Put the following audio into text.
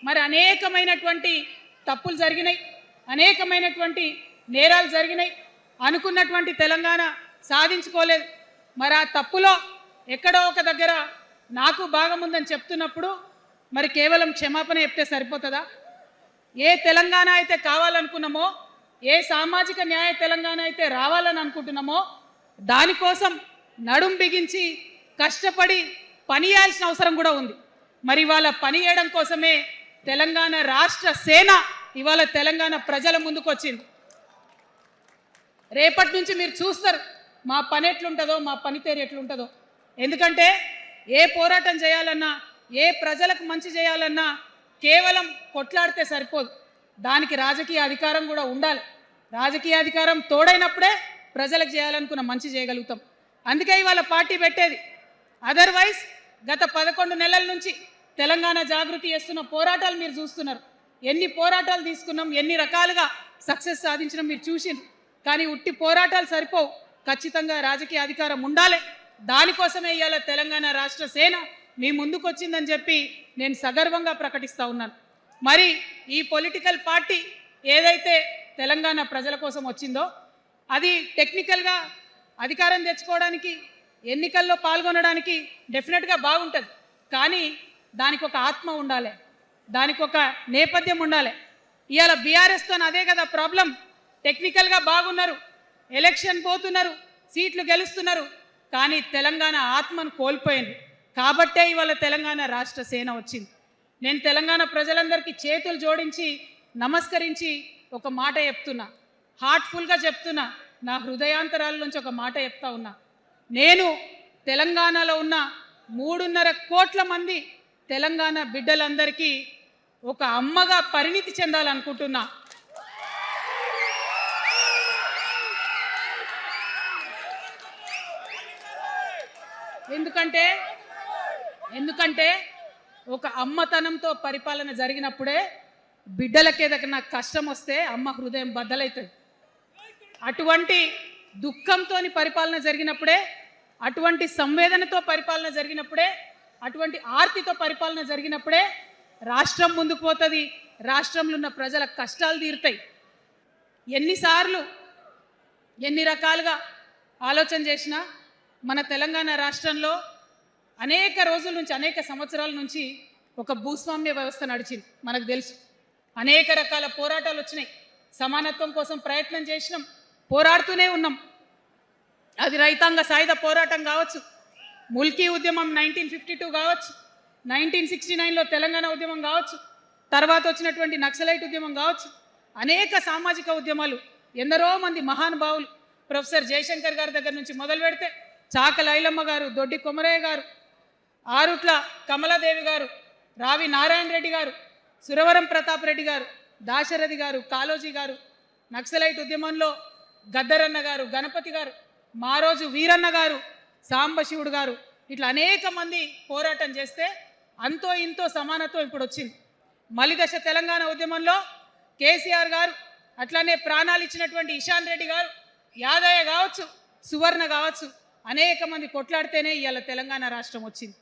మరి అనేకమైనటువంటి తప్పులు జరిగినాయి, అనేకమైనటువంటి నేరాలు జరిగినాయి, అనుకున్నటువంటి తెలంగాణ సాధించుకోలేదు. మరి ఆ తప్పులో ఎక్కడో ఒక దగ్గర నాకు భాగం ఉందని చెప్తున్నప్పుడు మరి కేవలం క్షమాపణ చెప్తే సరిపోతుందా? ఏ తెలంగాణ అయితే కావాలనుకున్నామో, ఏ సామాజిక న్యాయ తెలంగాణ అయితే రావాలని అనుకుంటున్నామో దానికోసం నడుం బిగించి కష్టపడి పని చేయాల్సిన అవసరం కూడా ఉంది. మరి ఇవాళ పని చేయడం కోసమే తెలంగాణ రాష్ట్ర సేన ఇవాళ తెలంగాణ ప్రజల ముందుకు వచ్చింది. రేపటి నుంచి మీరు చూస్తారు మా పని ఎట్లుంటుందో, మా పనితీరు ఎట్లుంటుందో. ఎందుకంటే ఏ పోరాటం చేయాలన్నా, ఏ ప్రజలకు మంచి చేయాలన్నా కేవలం కొట్లాడితే సరిపోదు, దానికి రాజకీయ అధికారం కూడా ఉండాలి. రాజకీయ అధికారం తోడైనప్పుడే ప్రజలకు చేయాలనుకున్న మంచి చేయగలుగుతాం. అందుకే ఇవాళ పార్టీ పెట్టేది. అదర్వైజ్ గత 11 నెలల నుంచి తెలంగాణ జాగృతి చేస్తున్న పోరాటాలు మీరు చూస్తున్నారు. ఎన్ని పోరాటాలు తీసుకున్నాం, ఎన్ని రకాలుగా సక్సెస్ సాధించడం మీరు చూసిండ్రు. కానీ ఉట్టి పోరాటాలు సరిపోవు, ఖచ్చితంగా రాజకీయ అధికారం ఉండాలి. దానికోసమే ఇవాళ తెలంగాణ రాష్ట్ర సేన మీ ముందుకు వచ్చిందని చెప్పి నేను సగర్వంగా ప్రకటిస్తూ ఉన్నాను. మరి ఈ పొలిటికల్ పార్టీ ఏదైతే తెలంగాణ ప్రజల కోసం వచ్చిందో అది టెక్నికల్గా అధికారం తెచ్చుకోవడానికి, ఎన్నికల్లో పాల్గొనడానికి డెఫినెట్గా బాగుంటుంది. కానీ దానికి ఒక ఆత్మ ఉండాలి, దానికి ఒక నేపథ్యం ఉండాలి. ఇవాళ బీఆర్ఎస్తో అదే కదా ప్రాబ్లం. టెక్నికల్గా బాగున్నారు, ఎలక్షన్ పోతున్నారు, సీట్లు గెలుస్తున్నారు, కానీ తెలంగాణ ఆత్మను కోల్పోయింది. కాబట్టే ఇవాళ తెలంగాణ రాష్ట్ర సేన వచ్చింది. నేను తెలంగాణ ప్రజలందరికీ చేతులు జోడించి నమస్కరించి ఒక మాట చెప్తున్నా, హార్ట్ఫుల్గా చెప్తున్నా, నా హృదయాంతరాల నుంచి ఒక మాట చెప్తా ఉన్నా. నేను తెలంగాణలో ఉన్న 3.5 కోట్ల మంది తెలంగాణ బిడ్డలందరికీ ఒక అమ్మగా పరిణితి చెందాలనుకుంటున్నా. ఎందుకంటే ఒక అమ్మతనంతో పరిపాలన జరిగినప్పుడే బిడ్డలకి ఏదైనా కష్టం వస్తే అమ్మ హృదయం బద్దలవుతుంది. అటువంటి దుఃఖంతో పరిపాలన జరిగినప్పుడే, అటువంటి సంవేదనతో పరిపాలన జరిగినప్పుడే, అటువంటి ఆర్తితో పరిపాలన జరిగినప్పుడే రాష్ట్రం ముందుకు పోతుంది, రాష్ట్రంలో ఉన్న ప్రజల కష్టాలు తీరుతాయి. ఎన్నిసార్లు ఎన్ని రకాలుగా ఆలోచన చేసినా మన తెలంగాణ రాష్ట్రంలో అనేక రోజుల నుంచి, అనేక సంవత్సరాల నుంచి ఒక భూస్వామ్య వ్యవస్థ నడిచింది. మనకు తెలుసు, అనేక రకాల పోరాటాలు వచ్చినాయి. సమానత్వం కోసం ప్రయత్నం చేసినాం, పోరాడుతూనే ఉన్నాం. అది రైతాంగ సాయుధ పోరాటం కావచ్చు, ముల్కీ ఉద్యమం 1952 కావచ్చు, 1969లో తెలంగాణ ఉద్యమం కావచ్చు, తర్వాత వచ్చినటువంటి నక్సలైట్ ఉద్యమం కావచ్చు, అనేక సామాజిక ఉద్యమాలు, ఎందరో మంది మహానుభావులు, ప్రొఫెసర్ జయశంకర్ గారి దగ్గర నుంచి మొదలు పెడితే చాకల ఐలమ్మ గారు, దొడ్డి కొమరయ్య గారు, ఆరుట్ల కమలాదేవి గారు, రావి నారాయణ రెడ్డి గారు, సురవరం ప్రతాప్ రెడ్డి గారు, దాశరథి గారు, కాళోజీ గారు, నక్సలైట్ ఉద్యమంలో గద్దరన్న గారు, గణపతి గారు, మారోజు వీరన్న గారు, సాంబశివుడు గారు, ఇట్లా అనేక మంది పోరాటం చేస్తే అంతో ఇంతో సమానత్వం ఇప్పుడు వచ్చింది. మలిదశ తెలంగాణ ఉద్యమంలో కేసీఆర్ గారు, అట్లానే ప్రాణాలు ఇచ్చినటువంటి ఇషాన్ రెడ్డి గారు, యాదయ్య కావచ్చు, సువర్ణ కావచ్చు, అనేక మంది కొట్లాడితేనే ఇవాళ తెలంగాణ రాష్ట్రం వచ్చింది.